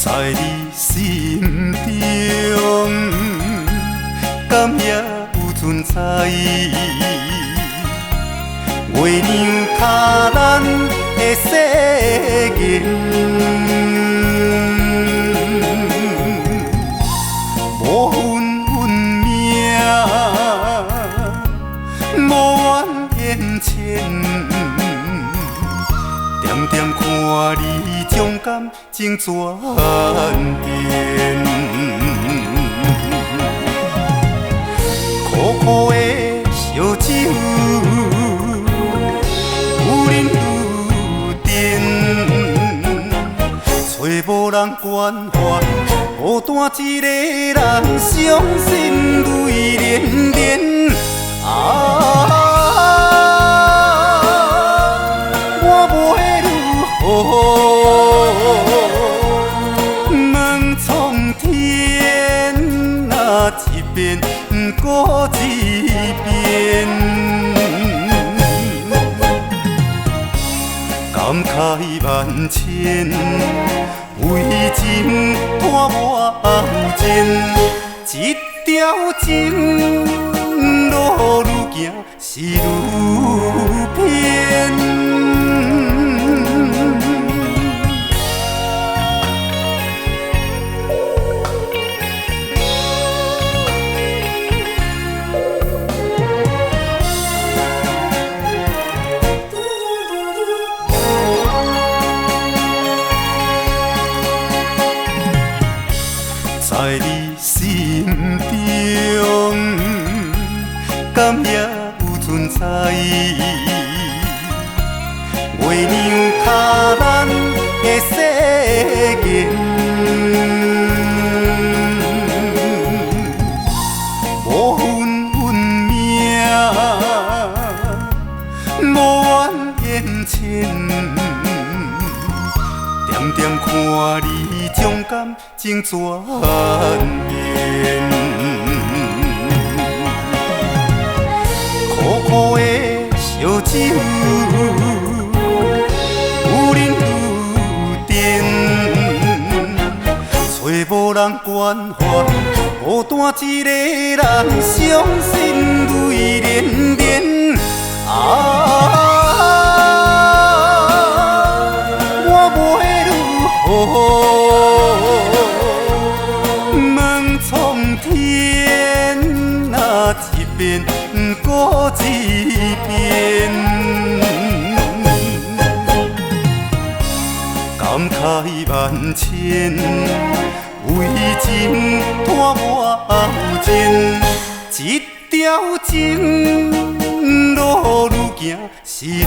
在你心中，敢也有存在？月亮脚咱的世界，无分运命，无缘缘浅。点点看你将感情转变，苦苦的烧酒，有忍有甜，找无人关怀，孤单一个人伤心泪连连。问苍天，哪一遍过一遍？感慨万千，为情拖我后前，一条情路愈行是愈偏。在你心中，敢也有存在？月亮脚咱的世界，无分运命，无缘缘浅。点点看你将感情转变，苦苦的烧酒，有忍有甜，找无人关怀，孤单一个人伤心泪连连。问苍天，哪一遍过一遍？感慨万千，为情拖我后前，一条情路愈行是愈